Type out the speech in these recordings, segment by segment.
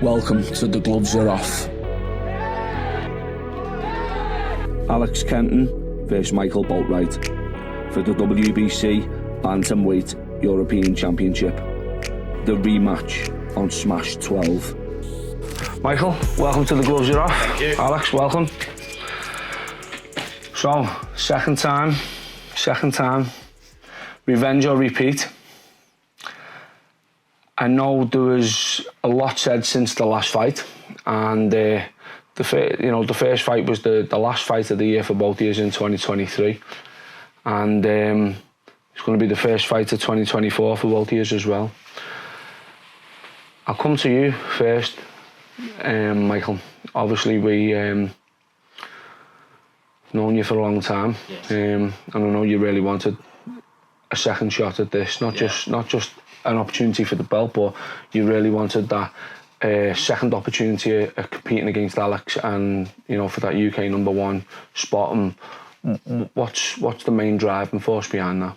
Welcome to The Gloves Are Off. Alex Kenton versus Michael Boatwright for the WBC Bantamweight European Championship. The rematch on Smash 12. Michael, welcome to The Gloves Are Off. Thank you. Alex, welcome. So, second time. Revenge or repeat? I know there was a lot said since the last fight, and the first fight was the last fight of the year for both years in 2023, and it's going to be the first fight of 2024 for both years as well. I'll come to you first, Michael. Obviously, we known you for a long time, yes. And I know you really wanted a second shot at this, not just an opportunity for the belt, but you really wanted that second opportunity of competing against Alex, and for that UK #1 spot. And what's the main driving force behind that?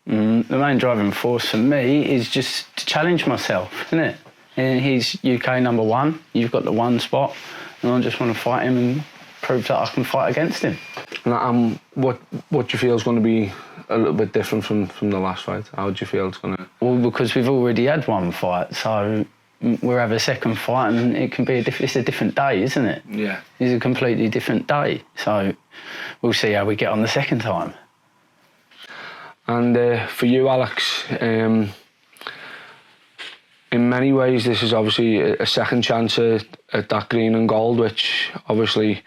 The main driving force for me is just to challenge myself, isn't it? And he's UK #1. You've got the one spot, and I just want to fight him and prove that I can fight against him. And what do you feel is going to be a little bit different from the last fight? How do you feel it's going to? Well, because we've already had one fight, so we'll have a second fight, and it can be it's a different day, isn't it? Yeah. It's a completely different day, so we'll see how we get on the second time. And for you, Alex, in many ways, this is obviously a second chance at that green and gold, which obviously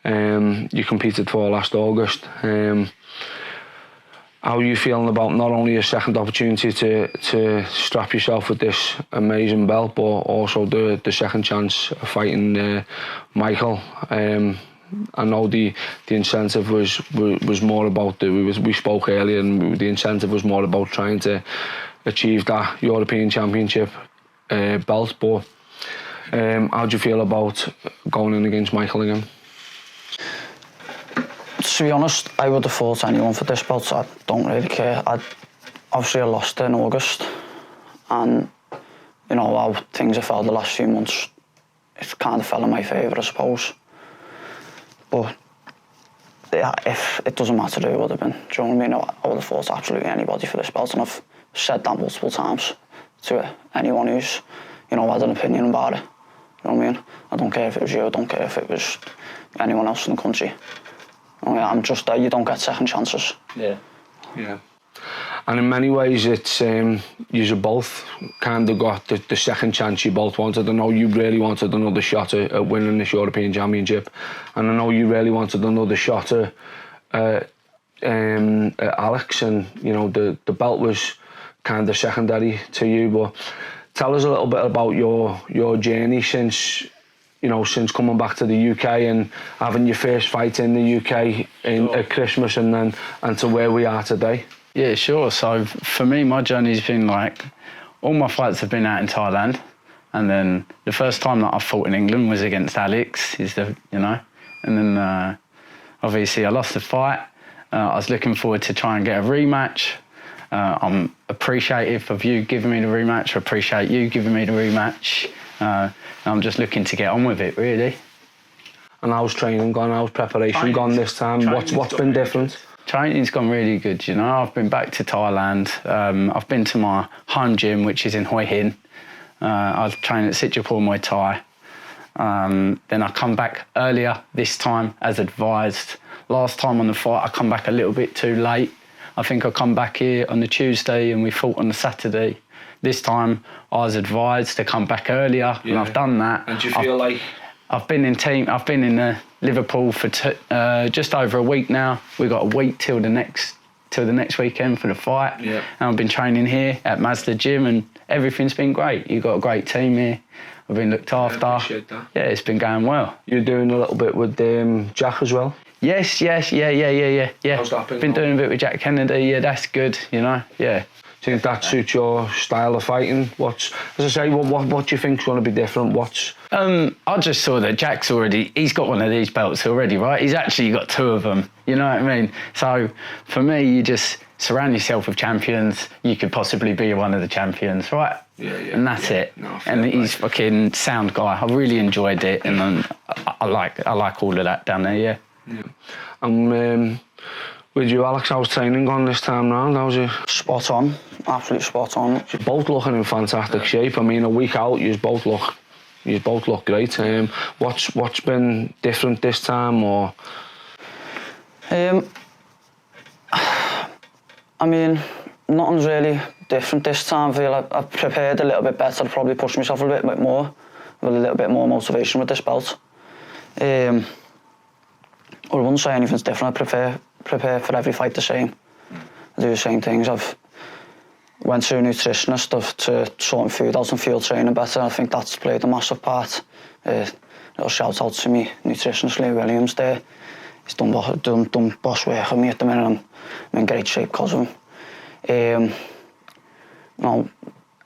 you competed for last August. How are you feeling about not only a second opportunity to strap yourself with this amazing belt, but also the second chance of fighting Michael? I know the incentive was more about we spoke earlier, and the incentive was more about trying to achieve that European Championship belt. But how do you feel about going in against Michael again? To be honest, I would have fought anyone for this belt. I don't really care. Obviously I lost in August, and how things have felt the last few months, it kind of fell in my favour, I suppose. But yeah, if it doesn't matter who it would have been, do you know what I mean? I would have fought absolutely anybody for this belt, and I've said that multiple times to anyone who's had an opinion about it. You know what I mean? I don't care if it was you, I don't care if it was anyone else in the country. I'm just you don't get second chances. Yeah. And in many ways, it's you both kind of got the second chance you both wanted. I know you really wanted another shot at winning this European Championship, and I know you really wanted another shot at Alex, and the belt was kind of secondary to you. But tell us a little bit about your journey since coming back to the UK and having your first fight in the UK at Christmas, and to where we are today. Yeah, sure. So for me, my journey's been all my fights have been out in Thailand, and then the first time that I fought in England was against Alex. And then obviously I lost the fight. I was looking forward to try and get a rematch. I'm appreciative of you giving me the rematch. I appreciate you giving me the rematch. I'm just looking to get on with it, really. And how's training gone? How's preparation gone this time? What's been different? Training's gone really good, I've been back to Thailand. I've been to my home gym, which is in Hoi Hin. I train at Sitjapur Muay Thai. Then I come back earlier this time, as advised. Last time on the fight, I come back a little bit too late. I think I come back here on the Tuesday and we fought on the Saturday. This time, I was advised to come back earlier, and I've done that. And do you feel I've been in Liverpool for just over a week now. We've got a week till the next weekend for the fight. Yeah. And I've been training here at Mazda Gym, and everything's been great. You've got a great team here. I've been looked after. I appreciate that. Yeah, it's been going well. You're doing a little bit with Jack as well? Yes, yeah. How's that been Been doing a bit with Jack Kennedy. Yeah, that's good. Yeah. Do Do you think that suits your style of fighting? As I say, what do you think's going to be different? I just saw that Jack's he's got one of these belts already, right? He's actually got 2 of them, you know what I mean? So for me, you just surround yourself with champions. You could possibly be one of the champions, right? Yeah. And that's it. No, and he's fucking sound guy. I really enjoyed it, and I like all of that down there, yeah. With you, Alex, how's training gone this time round? How's it? Spot on, absolutely spot on. You're both looking in fantastic shape. I mean, a week out, you both look great. What's been different this time, or? I mean, nothing's really different this time. I feel like I've prepared a little bit better, probably pushed myself a little bit more, with a little bit more motivation with this belt. I wouldn't say anything's different. I prepare for every fight the same. I do the same things. I've went to a nutritionist to sort food out and feel training better. I think that's played a massive part. Little shout out to me nutritionist Lee Williams there. He's done boss work with me at the minute. I'm in great shape because of him.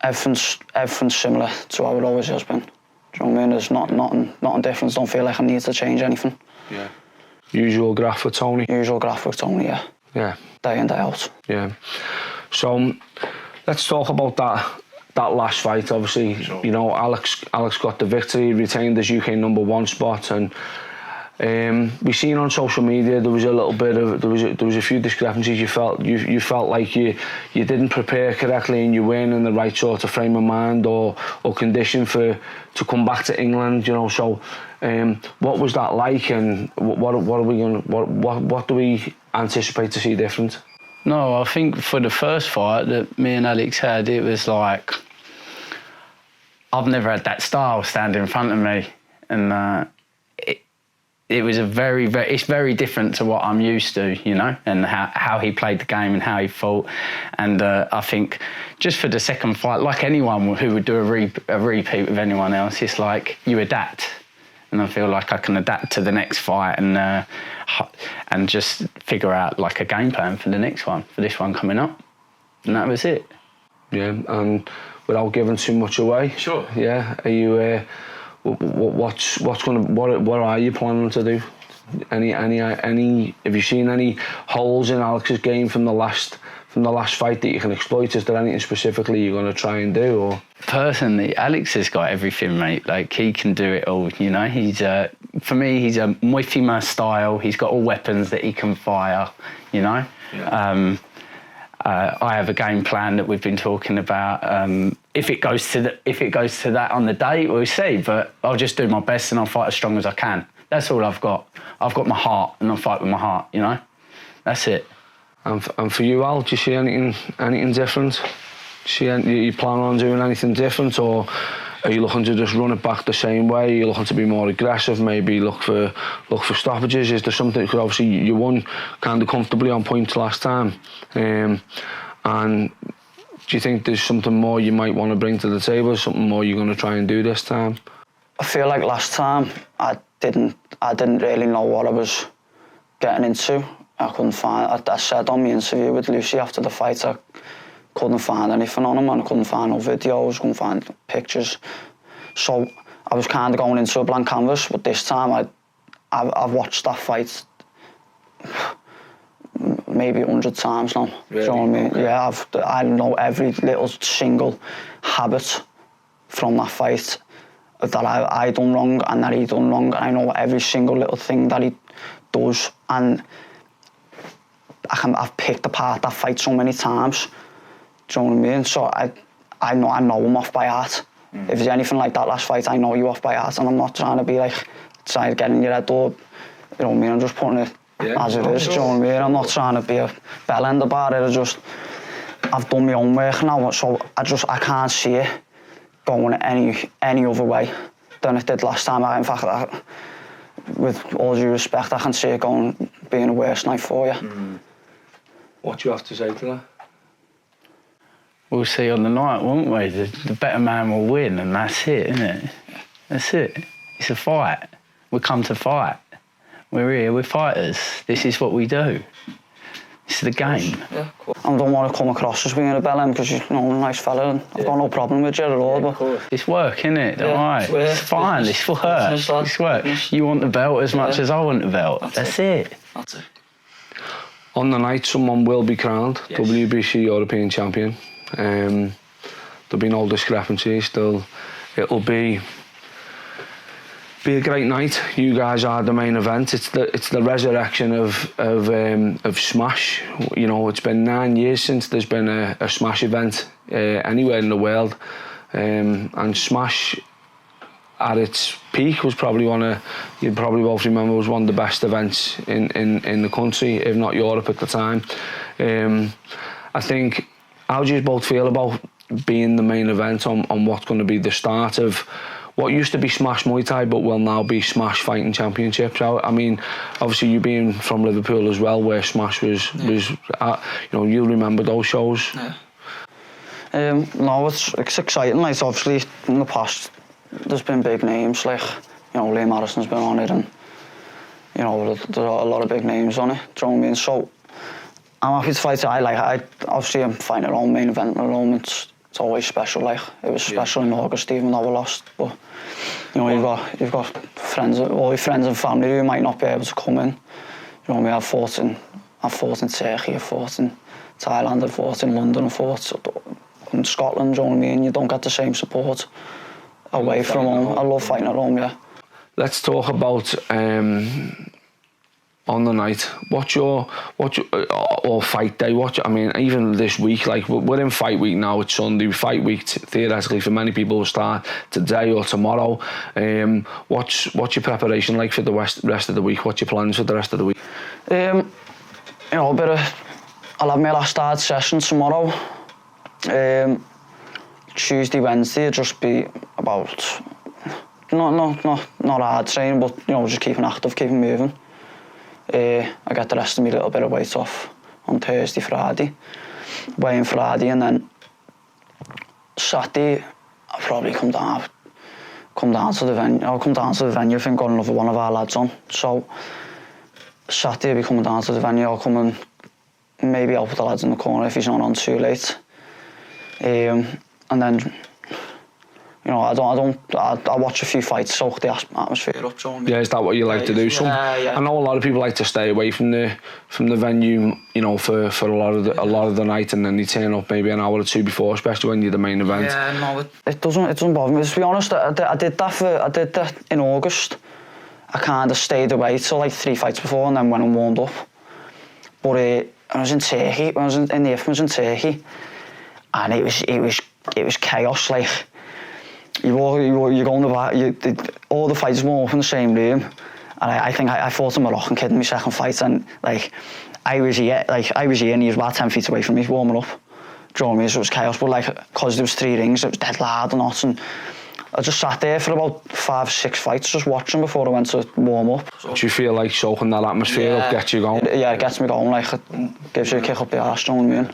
Everything's similar to how it always has been. Do you know what I mean? There's nothing different. Don't feel like I need to change anything. Yeah. Usual graft with Tony? Usual graft with Tony, yeah. Yeah. Day in, day out. Yeah. So, let's talk about that last fight, obviously. Sure. You know, Alex got the victory, retained his UK #1 spot, and we seen on social media there was a little bit of there was a few discrepancies. You felt like you didn't prepare correctly and you weren't in the right sort of frame of mind or condition to come back to England. You know, so what was that like, and what do we anticipate to see different? No, I think for the first fight that me and Alex had, it was like I've never had that style stand in front of me, and it was it's very different to what I'm used to, you know, and how he played the game and how he fought. And I think just for the second fight, like anyone who would do a repeat with anyone else, it's like you adapt. And I feel like I can adapt to the next fight and just figure out like a game plan for the next one, for this one coming up. And that was it. Yeah, and without giving too much away. Sure. Yeah, are you? What are you planning to do? Any? Have you seen any holes in Alex's game from the last fight that you can exploit? Is there anything specifically you're going to try and do? Or personally, Alex has got everything, mate. Like he can do it all. You know, he's for me, he's a Muay Thai style. He's got all weapons that he can fire. You know. Yeah. I have a game plan that we've been talking about. If it goes to that on the day, we'll see. But I'll just do my best and I'll fight as strong as I can. That's all I've got. I've got my heart and I'll fight with my heart. You know, that's it. And for you, Al, do you see anything different? You plan on doing anything different, or are you looking to just run it back the same way? Are you looking to be more aggressive? Maybe look for stoppages? Is there something? Because obviously you won kind of comfortably on points last time, and do you think there's something more you might want to bring to the table? Something more you're going to try and do this time? I feel like last time I didn't really know what I was getting into. I couldn't find. I said on my interview with Lucy after the fight, I couldn't find anything on him, and I couldn't find no videos, couldn't find pictures. So I was kind of going into a blank canvas. But this time, I've watched that fight maybe 100 times now. Really? Do you know what I mean? Okay. Yeah, I know every little single habit from that fight that I done wrong and that he done wrong. I know every single little thing that he does, and I've picked apart that fight so many times. Do you know what I mean? So I know him off by heart. If there's anything like that last fight, I know you off by heart, and I'm not trying to be like trying to get in your head or, you know what I mean? I'm just putting it as it is. Do you know what I mean? I'm not trying to be a bellend about it. I've done my own work now, so I can't see it going any other way than it did last time. In fact, with all due respect, I can see it being a worse night for you. What do you have to say to that? We'll see on the night, won't we? The better man will win, and that's it, isn't it? That's it. It's a fight. We come to fight. We're here, we're fighters. This is what we do. It's the game. Yeah, cool. I don't want to come across as being a bellend because you're a nice fella and I've got no problem with you at all. But it's work, isn't it? Yeah, Alright. it's work. It's fine, it's work. It's work. You want the belt as much as I want the belt. That's it. That's it. On the night, someone will be crowned WBC European Champion. There'll be no discrepancies. It'll be a great night. You guys are the main event. It's the resurrection of Smash. You know, it's been 9 years since there's been a Smash event anywhere in the world, and Smash at its peak was probably you'd probably both remember, was one of the best events in the country, if not Europe at the time. I think, how do you both feel about being the main event on what's going to be the start of what used to be Smash Muay Thai but will now be Smash Fighting Championships? I mean, obviously you being from Liverpool as well, where Smash was you know, you'll remember those shows. Yeah. No, it's exciting. Like, obviously in the past there's been big names, like, you know, Liam Harrison's been on it, and you know, there's a lot of big names on it. Do you know what I mean? So I'm happy to fight it. Obviously I'm fighting at home, main event at home. It's always special. Like, it was special in August, even though we lost. But you know, you've got friends, all your friends and family who might not be able to come in. You know what I mean? I've fought in Turkey, I've fought in Thailand, I've fought in London, I've fought in Scotland. Do you know what I mean? You don't get the same support away from home. I love fighting at home. Yeah. Let's talk about on the night. What's your or fight day? I mean, even this week, like, we're in fight week now. It's Sunday. Fight week theoretically for many people will start today or tomorrow. What's your preparation like for the rest of the week? What's your plans for the rest of the week? You know, I'll have my last hard session tomorrow. Tuesday, Wednesday, it'll just be about not hard training, but you know, just keeping active, keeping moving. I get the rest of me little bit of weight off on Thursday, Friday, weighing Friday, and then Saturday I'll probably come down to the venue. I'll come down to the venue. I think got another one of our lads on. So Saturday I'll be coming down to the venue. I'll come and maybe help the lads in the corner if he's not on too late. And then, you know, I watch a few fights, soak the atmosphere up. Yeah, is that what you like to do? Yeah. I know a lot of people like to stay away from the venue, you know, for a lot of the night, and then they turn up maybe an hour or two before, especially when you're the main event. Yeah, no, it doesn't bother me. To be honest, I did that in August. I kind of stayed away till like 3 fights before, and then went and warmed up. But when I was in Turkey, when I was in the infamous in Turkey, and it was chaos. Like, you go in the back, all the fighters warm up in the same room, and I think I fought a Moroccan kid in my second fight, and like I was here and he was about 10 feet away from me warming up. Do you know what I mean? So it was chaos, but like, because there was 3 rings, it was dead loud and hot, and I just sat there for about 5 or 6 fights just watching before I went to warm up. Do you feel like soaking that atmosphere up gets you going? Yeah, it gets me going. Like, it gives you a kick up the arse. Do you know what I mean?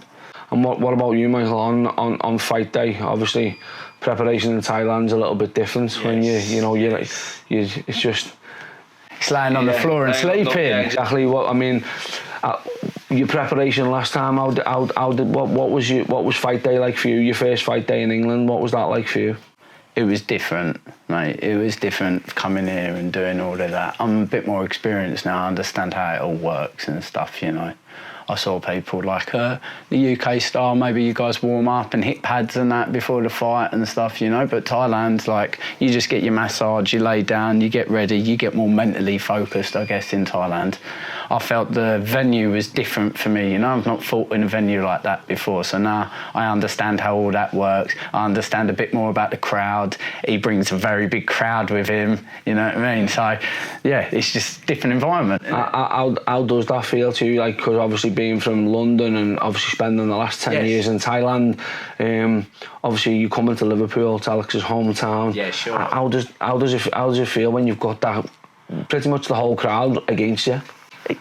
And what about you, Michael, on fight day? Obviously, preparation in Thailand's a little bit different. Yes. When it's just... It's lying on the floor and sleeping. Yeah, exactly. What I mean, your preparation last time, what was fight day like for you? Your first fight day in England, what was that like for you? It was different, mate. It was different coming here and doing all of that. I'm a bit more experienced now. I understand how it all works and stuff, you know. I saw people like the UK style, maybe you guys warm up and hit pads and that before the fight and stuff, you know, but Thailand's like, you just get your massage, you lay down, you get ready, you get more mentally focused, I guess, in Thailand. I felt the venue was different for me, you know, I've not fought in a venue like that before, so now I understand how all that works. I understand a bit more about the crowd. He brings a very big crowd with him, you know what I mean? So, yeah, it's just a different environment. How does that feel to you? Like, because obviously being from London and obviously spending the last 10 years in Thailand, obviously you come into Liverpool, it's Alex's hometown. Yeah, sure. How does it feel when you've got that, pretty much the whole crowd against you?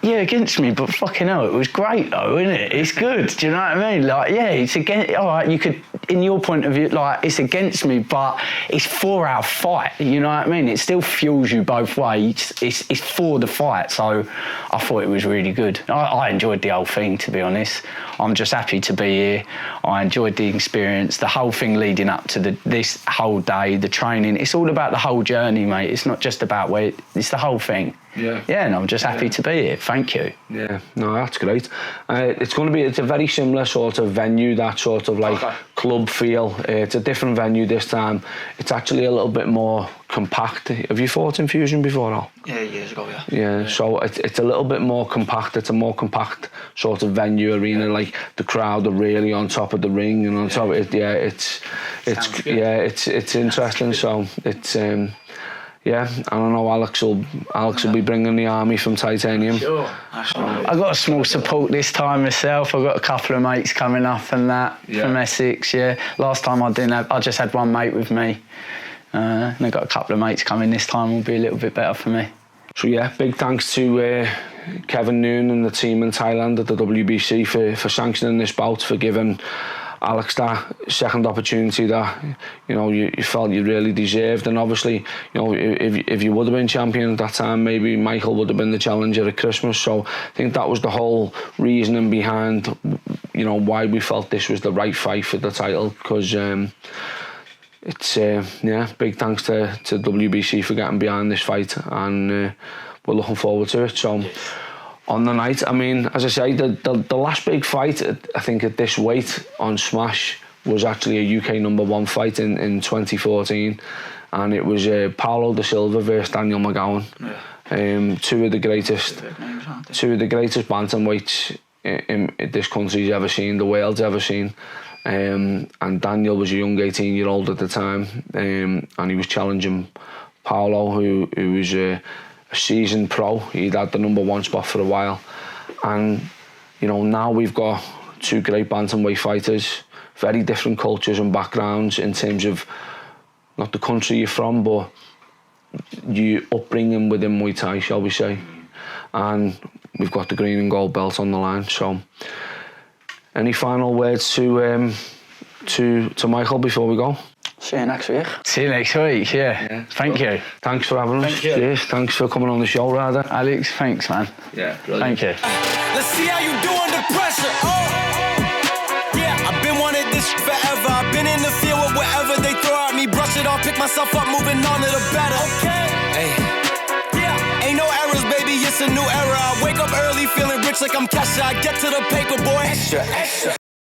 Yeah, against me, but fucking hell, it was great though, isn't it? It's good. Do you know what I mean? Like, yeah, it's against. All right, you could, in your point of view, like it's against me, but it's for our fight. You know what I mean? It still fuels you both ways. It's for the fight. So I thought it was really good. I enjoyed the whole thing, to be honest. I'm just happy to be here. I enjoyed the experience, the whole thing leading up to this whole day, the training. It's all about the whole journey, mate. It's not just about where. It's the whole thing. Yeah. Yeah, and I'm just happy to be here. Thank you. Yeah, no, that's great. It's a very similar sort of venue, that sort of like club feel. It's a different venue this time. It's actually a little bit more compact. Have you fought in Fusion before, Al? Yeah, years ago, yeah. Yeah, so it's a little bit more compact. It's a more compact sort of venue, arena. Like the crowd are really on top of the ring and on top of it. Yeah, it's interesting. So it's. Yeah, I don't know. Alex will be bringing the army from Titanium. Sure. I got a small support this time myself. I got a couple of mates coming up and that from Essex. Yeah, last time I just had one mate with me, and I got a couple of mates coming this time. Will be a little bit better for me. So yeah, big thanks to Kevin Noon and the team in Thailand at the WBC for sanctioning this bout, for giving Alex that second opportunity that you felt you really deserved. And obviously, if you would have been champion at that time, maybe Michael would have been the challenger at Christmas. So I think that was the whole reasoning behind why we felt this was the right fight for the title, because it's big thanks to WBC for getting behind this fight, and we're looking forward to it. So on the night, I mean, as I say, the last big fight, I think, at this weight on Smash was actually a UK #1 fight in 2014, and it was Paulo da Silva versus Daniel McGowan. Yeah. Two of the greatest bantamweights in this country's ever seen, the world's ever seen. And Daniel was a young 18-year-old at the time, and he was challenging Paulo, who was a seasoned pro. He'd had the #1 spot for a while, and now we've got two great bantamweight fighters, very different cultures and backgrounds in terms of not the country you're from, but your upbringing within Muay Thai, shall we say. And we've got the green and gold belt on the line. So any final words to Michael before we go? See you next week. See you next week, yeah. Thank you. Thanks for having us. Thank you. Yes, thanks for coming on the show, rather. Alex, thanks, man. Yeah, brilliant. Thank you. Let's see how you do under pressure. Yeah, I've been wanting this forever. I've been in the field with whatever they throw at me. Brush it off, pick myself up, moving on to the better. Okay. Hey. Yeah. Ain't no errors, baby, it's a new era. I wake up early, feeling rich like I'm Kesha. I get to the paper, boy. Extra, extra.